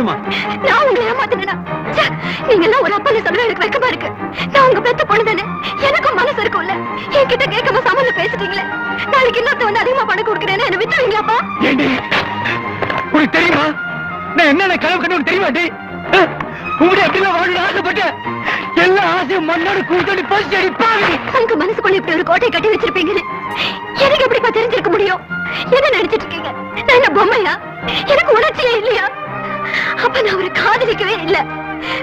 சொல்லுமா. நான் உங்களை ஏமாத்தினா நீங்க எல்லாம் ஒரு அப்பா சொல்ல எனக்கு வெக்கமா இருக்கு. நான் உங்க பெத்த பொண்ணு தானே, எனக்கும் மனசு இருக்கும்ல. என்கிட்ட கேட்காம சமல்ல பேசிட்டீங்களே. நாளைக்கு இன்னொருத்த வந்து அதிகமா பணம் கொடுக்குறேன்னு என்ன விட்டுருவீங்களாப்பா? உனக்கு தெரியுமா நான் என்ன கனவு கண்டு தெரியுமாட்டி? உங்களுடைய அப்படிலாம் வாழணும் ஆசைப்பட்டேன். எல்லா ஆசையும் மண்ணோட கூட்டணி பசி அடிப்பாங்க. உங்க மனசுக்குள்ள இப்படி ஒரு கோட்டையை கட்டி வச்சிருப்பீங்கன்னு எனக்கு எப்படிப்பா தெரிஞ்சிருக்க முடியும்? என்ன நினைச்சிட்டு இருக்கீங்க? நான் என்ன பொம்மையா? எனக்கு உணர்ச்சியே இல்லையா? அப்ப நான் ஒரு காதலிக்கவே இல்ல,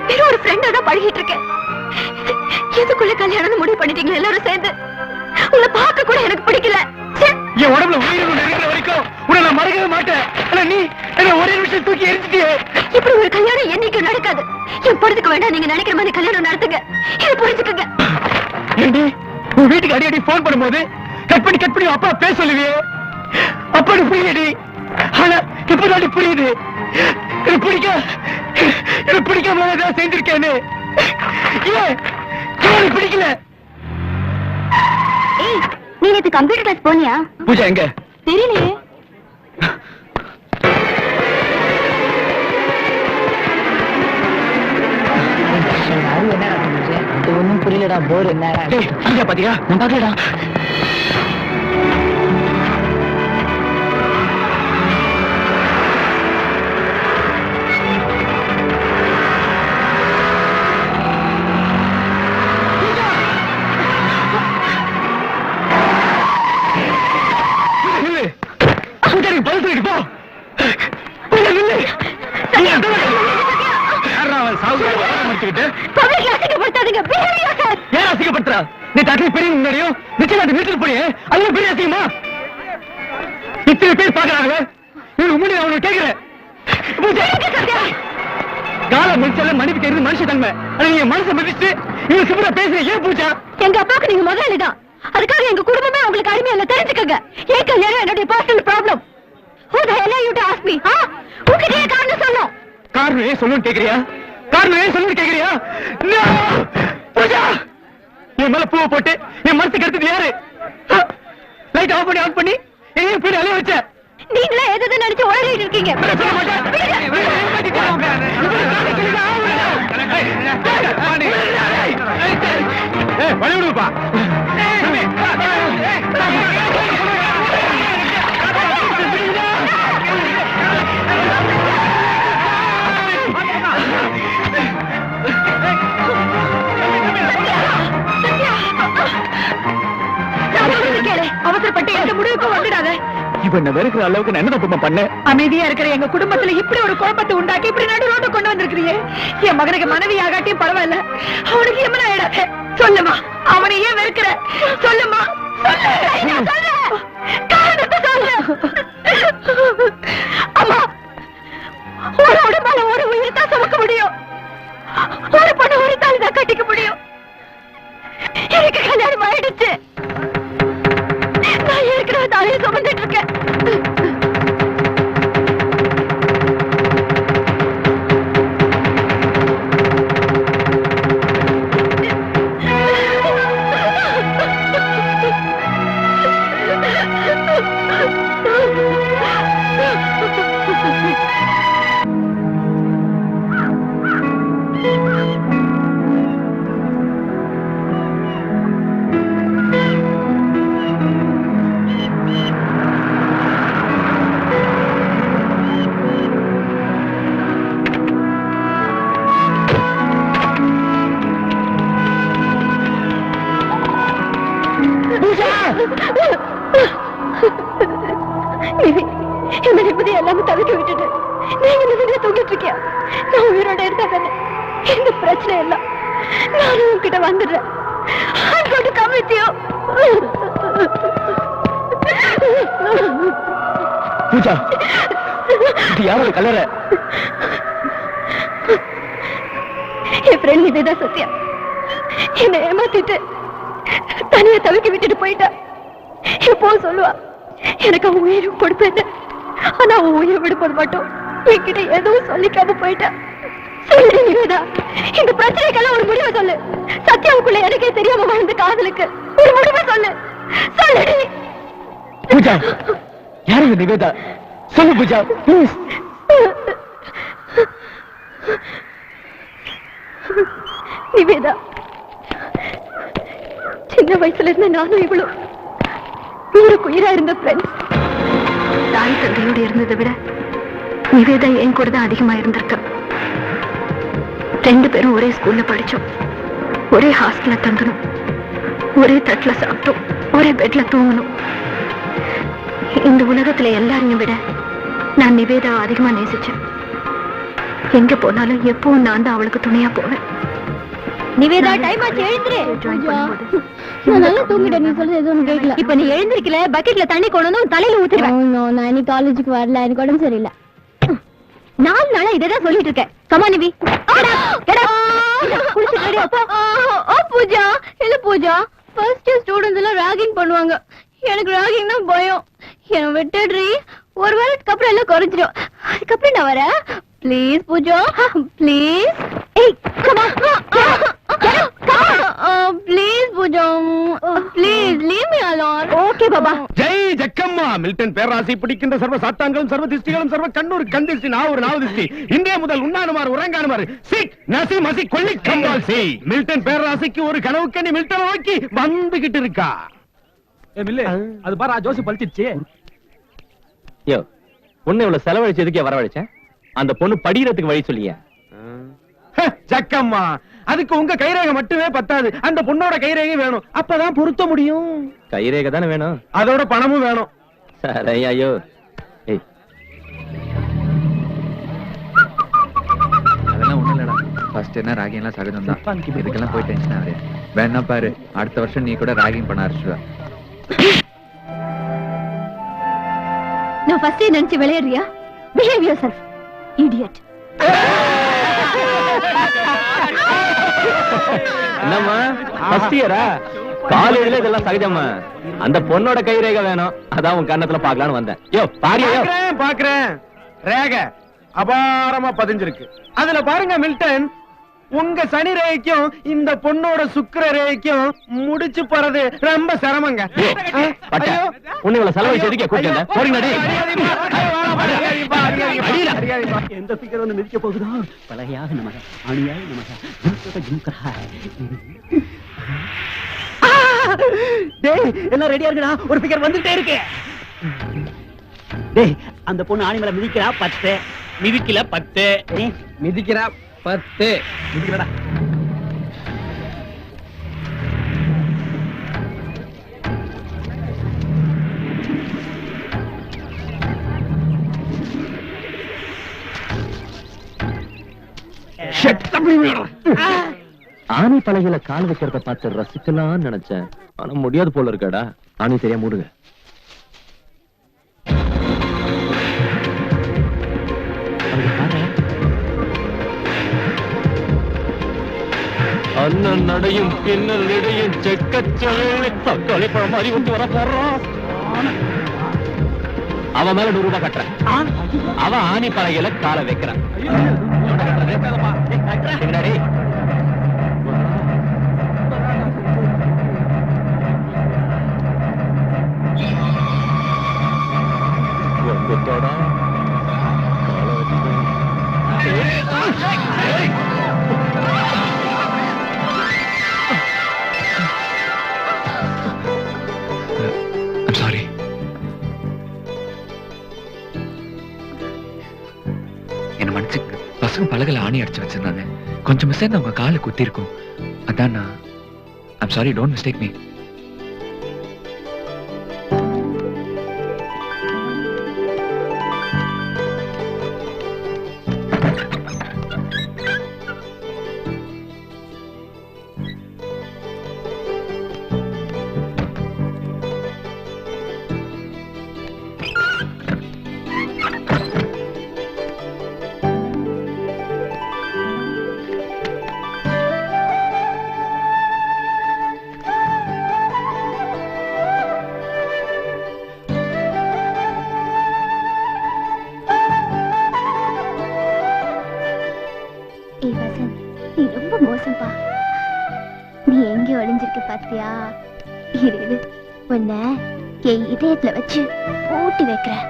வெறும் ஒரு ஃப்ரெண்டா தான் பழகிட்டு இருக்கேன். எதுக்குள்ள கல்யாணம் முடிவு பண்ணிட்டீங்க எல்லாரும் சேர்ந்து? உங்களை பார்க்க கூட எனக்கு பிடிக்கல. என் உடம்புல உயிர் இருக்கிற வரைக்கும் உன்னை நான் மறக்கவே மாட்டேன். ஆனா நீ என்ன ஒரே நிமிஷம் தூக்கி எரிஞ்சிட்டியே. இப்படி ஒரு கல்யாணம் என்னைக்கும் நடக்காது. என் பொறுத்துக்க வேண்டாம், நீங்க நினைக்கிற மாதிரி கல்யாணம் நடத்துங்க. இதை புரிஞ்சுக்கங்க. ஏண்டி உன் வீட்டுக்கு அடி போன் பண்ணும்போது கட் பண்ணி அப்பா பேச சொல்லுவியே. அப்பா புரியுது. ஆனா இப்பதான் புரியுது. எனக்கு பிடிக்காம ஏதாவது செஞ்சிருக்கேன்னு. பிடிக்கல. நீ நேத்து கம்ப்யூட்டர் கிளாஸ் போனியா? பூஜா எங்க? தெரியலையே. ஒன்னும் புரியலடா, போர் என்ன பாத்தியா? நான் பாக்கலடா. இத்தனை பேர் பாக்குறாங்க. மன்னிப்பு தெரிந்து மனுஷ தன்மை. நீங்க மனசை மதிச்சு நீங்க சிம்பிளா பேசுறீங்க. ஏன் பூஜா? எங்க அப்பாவுக்கு நீங்க முதலாளிதான், அதுக்காக எங்க குடும்பமே உங்களுக்கு அடிமை இல்ல, தெரிஞ்சுக்கங்க. ஏன் கல்யாணம் என்னுடைய personal problem. Who the hell are you to ask me? உங்ககிட்டயே காரணம் சொல்லும். காரணம் ஏன் சொல்லணும்னு கேக்குறியா? காரணம் ஏன் சொல்லணும்னு கேக்குறியா? பூஜா, என் மேல பூவை போட்டு என் மனசுக்கு எடுத்தது யாரு? லைட் ஆஃப் பண்ணி என் பேர் அலைய வச்ச நீங்களே எதை நினைச்சு உளறிட்டு இருக்கீங்க? வழிவிடுப்பா. அவசரப்பட்டு எந்த முடிவுக்கும் வந்துடாத. இவன் வெறுக்கிற அளவுக்கு நான் என்ன தப்பு பண்ண? அமைதியா இருக்கிற எங்க குடும்பத்துல இப்படி ஒரு குழப்பத்தை உண்டாக்கி இப்படி நடு ரோட்டை கொண்டு வந்திருக்கிறீங்க. என் மகனுக்கு மனைவி ஆகாட்டியும் பரவாயில்ல, அவனுக்கு எம்மனா ஆயிடாத. சொல்லுமா, அவனை ஏன் வெறுக்கிற? சொல்லுமா, காரணத்தை சொல்லு. அம்மா, ஒரு உடம்பால ஒரு உயிர் தான் சுமக்க முடியும், ஒரு பொண்ணு ஒரு தாலி தான் கட்டிக்க முடியும். எனக்கு கல்யாணம் ஆயிடுச்சு, நான் ஏற்கனவே தாலியை சுமந்துட்டு இருக்கேன். என்ன நிம்மதி எல்லாமே தவிக்க விட்டுட்டு நீங்க நிம்மதியா தூங்கிட்டு இருக்கியா? நான் உயிரோட இருந்தா தானே இந்த பிரச்சனை எல்லாம். நானும் உங்ககிட்ட வந்துடுறேன். I'm going to come with you. Pooja, இது யாரோட கலர? என் ஃப்ரெண்ட் நிவேதா சத்யா என்னை ஏமாத்திட்டு தனியா தவிக்க விட்டுட்டு போயிட்டா. எப்போ சொல்லுவா எனக்கு அவன் உயிரும் கொடுப்பேன், ஆனா அவன் உயிரை விடுப்பது மட்டும் என்கிட்ட எதுவும் சொல்லிக்காம போயிட்டா. சொல்லு நிவேதா, இந்த பிரச்சனைக்கெல்லாம் ஒரு முடிவை சொல்லு. சத்யாவுக்குள்ள எனக்கே தெரியாம வாழ்ந்த காதலுக்கு ஒரு முடிவை சொல்லு. சொல்லுடி பூஜா. யாரு நிவேதா? சொல்லு பூஜா, ப்ளீஸ். நிவேதா, சின்ன வயசுல இருந்த நானும் இவ்வளவு உயிரா இருந்த ஃப்ரெண்ட்ஸ். தாய் தந்தையோடு இருந்ததை விட நிவேதா என் கூட தான் அதிகமா இருந்திருக்க. 2 பேரும் ஒரே ஸ்கூல்ல படிச்சோம், ஒரே ஹாஸ்டல்ல தங்கணும், ஒரே தட்டுல சாப்பிட்டோம், ஒரே பெட்ல தூங்கணும். இந்த உலகத்துல எல்லாரையும் விட நான் நிவேதா அதிகமா நேசிச்சேன். எங்க போனாலும் எப்பவும் நான் தான் அவளுக்கு துணையா போவேன். நிவேதா, டைம் ஆச்சு, எழுந்திரு. நான் நல்லா தூங்கிட்டேன், நீ சொல்றது எதுவும் கேட்கல. இப்ப நீ எழுந்திருக்கல, பக்கெட்ல தண்ணி கொண்டு தலையில ஊத்திடுவேன். நான் இன்னைக்கு காலேஜுக்கு வரல, எனக்கு உடம்பு சரியில்லை. 4 நாளா இததான் சொல்லிட்டு இருக்கேன். கமா நிவி, பூஜா. இல்ல பூஜா, ஃபர்ஸ்ட் ஸ்டூடெண்ட்ஸ் எல்லாம் ராகிங் பண்ணுவாங்க. எனக்கு ராகிங் தான் பயம். என்ன விட்டுடுறீ, ஒரு வாரத்துக்கு அப்புறம் எல்லாம் குறைஞ்சிடும். அதுக்கப்புறம் நான் வரேன். Please Pooja, please. Please Pooja, please leave me alone. Okay பாபா. ஜெய் ஜக்கம்மா. மில்டன் பேராசை பிடிக்கின்ற சர்வ சாத்தாங்களும் சர்வ திஷ்டிகளும் சர்வ கண்ணூர் கந்திஷ்டி நாவூர் நாவதிஷ்டி இந்திய முதல் உண்ணானுமாறு உறங்கானுமாறு சிக் நசி மசி கொள்ளி கம்பால் செய். மில்டன் பேராசைக்கு ஒரு கனவு கண்ணி மில்டன் நோக்கி வந்துகிட்டு இருக்கா. அது பாரு ஜோசி பழிச்சிருச்சு. யோ, உன்னை இவ்வளவு செலவழிச்சு எதுக்கே வரவழைச்சேன்? அந்த பொண்ணு படிக்கிறதுக்கு வழி சொல்லியா? ஜக்கம்மா, அதுக்கு உங்க கைரேகை மட்டுமே பத்தாது, அந்த பொண்ணோட கைரேகை வேணும். அப்பதான் பொருத்த முடியும். கைரேகை தானே வேணும், அதோட பணமும் வேணும். சரி ஐயோ. அதெல்லாம் ஒண்ணும் இல்லடா. ஃபர்ஸ்ட் என்ன ராகிங் எல்லாம் சகஜம் தான். இதுக்கெல்லாம் போய் டென்ஷன் ஆகுது. வேணா பாரு, அடுத்த வருஷம் நீ கூட ராகிங் பண்ண ஆரம்பிச்சுவ. நான் ஃபர்ஸ்ட் நினைச்சு விளையாடுறியா? Behave yourself idiot. என்னம்மா ஃபர்ஸ்ட் இயரா? காலேஜ்ல இதெல்லாம் சகஜமா. அந்த பொண்ணோட கைரேகை வேணும், அதான் உன் கண்ணத்துல பாக்கலாம்னு வந்தேன். யோ பாரியா? பாக்குறேன். ரேகை அபாரமா பதிஞ்சிருக்கு. அதுல பாருங்க மில்டன், உங்க சனி ரேகைக்கும் இந்த பொண்ணோட சுக்கிர ரேகைக்கும் முடிச்சு போறது ரொம்ப சிரமங்க. உன்னை இவ்வளவு செலவு எதுக்கே கூப்பிட்டேன்? போறீங்கடி. எந்த பிக்கர் வந்து மிதிக்க போகுதோ. பலகையாக நமக, ஆணியாக நமக, ஜும்கா ஜும்கா. டேய், எல்லாம் ரெடியா இருக்குடா. ஒரு பிக்கர் வந்துட்டே இருக்கு. டேய், அந்த பொண்ணு ஆணி மேல மிதிக்கிறா 10, மிதிக்கல 10, மிதிக்கிறா 10, மிதிக்கிறடா. ஆணி பலகையில கால் வைக்கிறத பார்த்து ரசிக்கலாம் நினைச்சேன், ஆனா முடியாது போல இருக்காடா. ஆணி தெரியாம மூடுங்க. அண்ணன் நடையும் பின்னல் இடையும் செக்கச்சவேளை தக்காளி பழம் மாதிரி ஊத்தி வர போடுறான். அவன் மேல 100 ரூபாய் கட்டுறேன். அவன் ஆணி பலகையில காலை வைக்கிறான். சாரி. என்ன மன்னிச்சு, பசங்க பலகையில ஆணி அடிச்சு வச்சிருந்தாங்க. கொஞ்சம் மிஸ் ஆயிருந்தா உங்க காலை குத்தி இருக்கும். அதான் நான். I'm sorry, don't mistake me. நீ ரொம்ப மோசம்பா. நீ எங்க ஒளிஞ்சிருக்க பாத்தியா? இரு, உன்னை என் இதயத்துல வச்சு பூட்டி வைக்கிறேன்.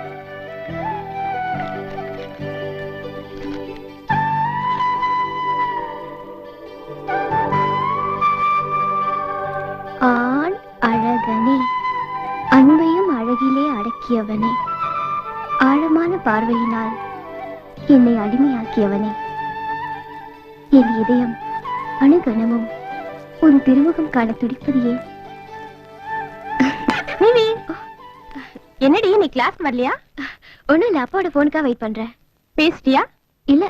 அழகியவனே, ஆழமான பார்வையினால் என்னை அடிமையாக்கியவனே, என் இதயம் அணுகணமும் உன் திருமுகம் காண துடிப்பது ஏன்? என்னடி நீ கிளாஸ் வரலையா? ஒண்ணும் இல்ல, அப்பாவோட போனுக்கா வெயிட் பண்றேன். பேசிட்டியா? இல்ல,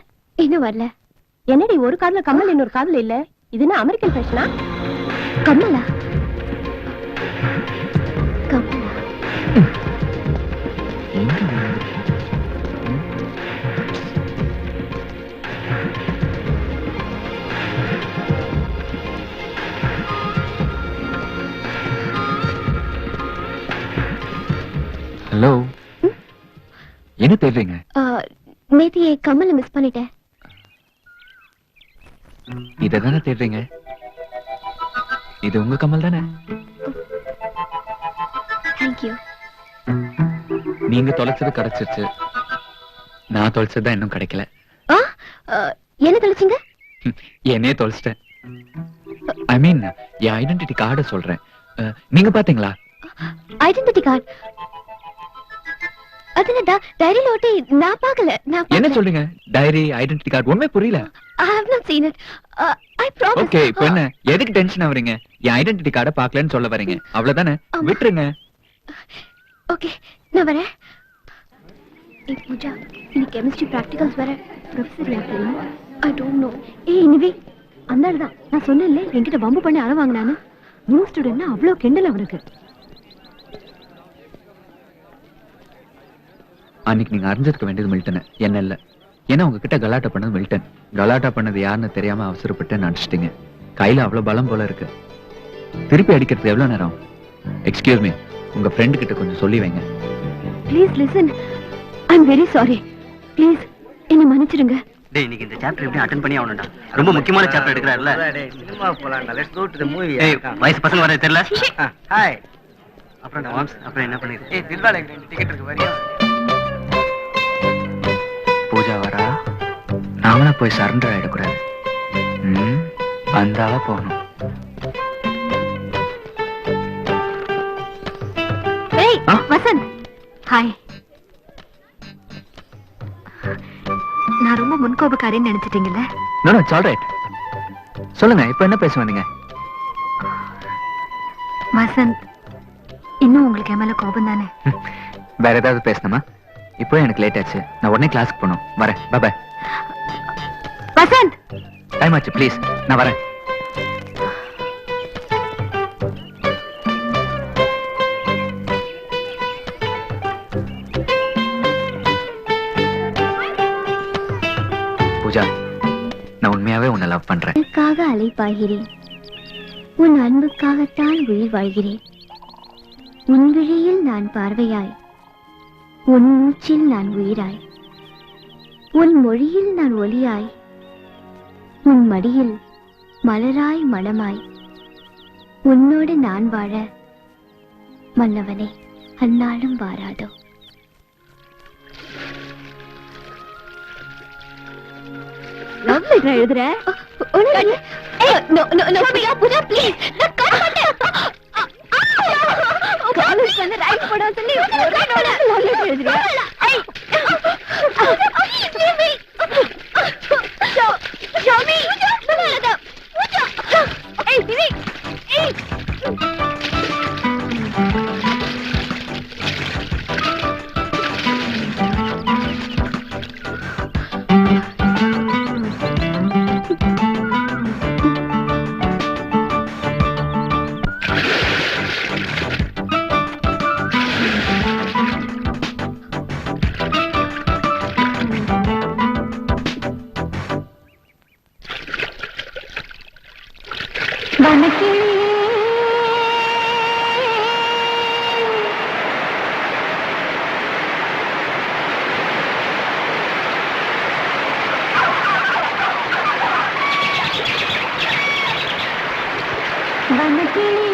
இன்னும் வரல. என்னடி ஒரு காதுல கம்மல் இன்னொரு காதுல இல்ல? இதுனா அமெரிக்கன் ஃபேஷனா? கம்மலா? கம்மலா? ஹலோ, என்ன தேடுறீங்க? நேத்து என் கம்மலை மிஸ் பண்ணிட்டேன். இததானே தேடுறீங்க? இது உங்க கம்மல் தானே? தேங்க்யூ. நீங்க தொலைச்சது கிடைச்சிருச்சு, நான் தொலைச்சதுதான் இன்னும் கிடைக்கல. என்ன தொலைச்சிங்க? என்னையே தொலைச்சிட்டேன். ஐ மீன், என் ஐடென்டிட்டி கார்டை சொல்றேன். நீங்க பாத்தீங்களா? Identity card? அதுல டைரியில ஒட்டி நான் பார்க்கல. என்ன சொல்றீங்க? டைரி, ஐடென்டிட்டி கார்டு ஒண்ணுமே புரியல. I have not seen it. I promise. Okay, இப்போ என்ன எதுக்கு டென்ஷன் ஆவறீங்க? என் ஐடென்டிட்டி கார்டை பார்க்கலன்னு சொல்ல வரீங்க, அவ்வளவுதானே? விட்டுருங்க. ஓகே, நான் வரேன். பூஜா, இன்னைக்கு கெமிஸ்ட்ரி பிராக்டிகல்ஸ் வர ப்ரொஃபசர் யார் தெரியுமா? I don't know. எனிவே அந்த ஆள் தான். நான் சொன்னேன்ல என்கிட்ட பம்பு பண்ணி அழ வாங்கினான்னு. நியூ ஸ்டூடெண்ட்னா அவ்வளோ கிண்டல் அவனுக்கு. அன்னைக்கு நீங்க அறிஞ்சிருக்க வேண்டியது மில்டன், என்ன இல்ல. ஏன்னா உங்ககிட்ட கலாட்டா பண்ணது மில்டன். கலாட்டா பண்ணது யாருன்னு தெரியாம அவசரப்பட்டு நினைச்சிட்டீங்க. கையில அவ்வளவு பலம் போல இருக்கு. திருப்பி அடிக்கிறதுக்கு எவ்வளவு நேரம்? எக்ஸ்கியூஸ் மீ, உங்க ஃப்ரெண்ட் கிட்ட கொஞ்சம் சொல்லி வைங்க. Please listen. I am very sorry. Please என்ன மன்னிச்சிடுங்க. டேய், இன்னைக்கு இந்த சாப்டர் எப்படி அட்டெண்ட் பண்ணி ஆவணும்டா? ரொம்ப முக்கியமான சாப்டர் எடுக்கறாருல. டேய், சினிமா போலாம்டா. Let's go to the movie. ஏய், வயசு பசங்க வரது தெரியல. ஹாய். அப்புறம் என்ன பண்ணிரு? ஏய், தில்வாலே ரெண்டு டிக்கெட் இருக்கு, வரியா? பூஜா வரா, நாமளா போய் சரண்டர் ஆயிடக்கூடாது. வந்தாவா போகணும். ஏய் வசந்த், ஹாய். நான் ரொம்ப முன்கோபக்காரின்னு நினைச்சிட்டீங்கல்ல? No no, it's all right. சொல்லுங்க, இப்போ என்ன பேச வந்தீங்க? வசந்த், இன்னும் உங்களுக்கு என் மேல கோபம் தானே? வேற ஏதாவது பேசணுமா? இப்போ எனக்கு லேட் ஆச்சு, நான் உடனே கிளாஸ்க்கு போகணும். வரேன், பாய். வசந்த், டைம் ஆச்சு, ப்ளீஸ், நான் வரேன். பூஜா, நான் உண்மையாவே உன்னை லவ் பண்றேன். உனக்காக அலைப்பாய்கிறேன், உன் அன்புக்காகத்தான் உயிர் வாழ்கிறேன். உன் விழியில் நான் பார்வையாய், உன் மூச்சில் நான் உயிராய், உன் மொழியில் நான் ஒலியாய், உன் மடியில் மலராய் மணமாய், உன்னோடு நான் வாழ மன்னவனே அந்நாளும் வாராதோ. லவ் லெட்டர் எழுதுற? காலேஜ் வந்து ரைட் போட சொல்லி லவ் லெட்டர் எழுதுற? வனக்கிளி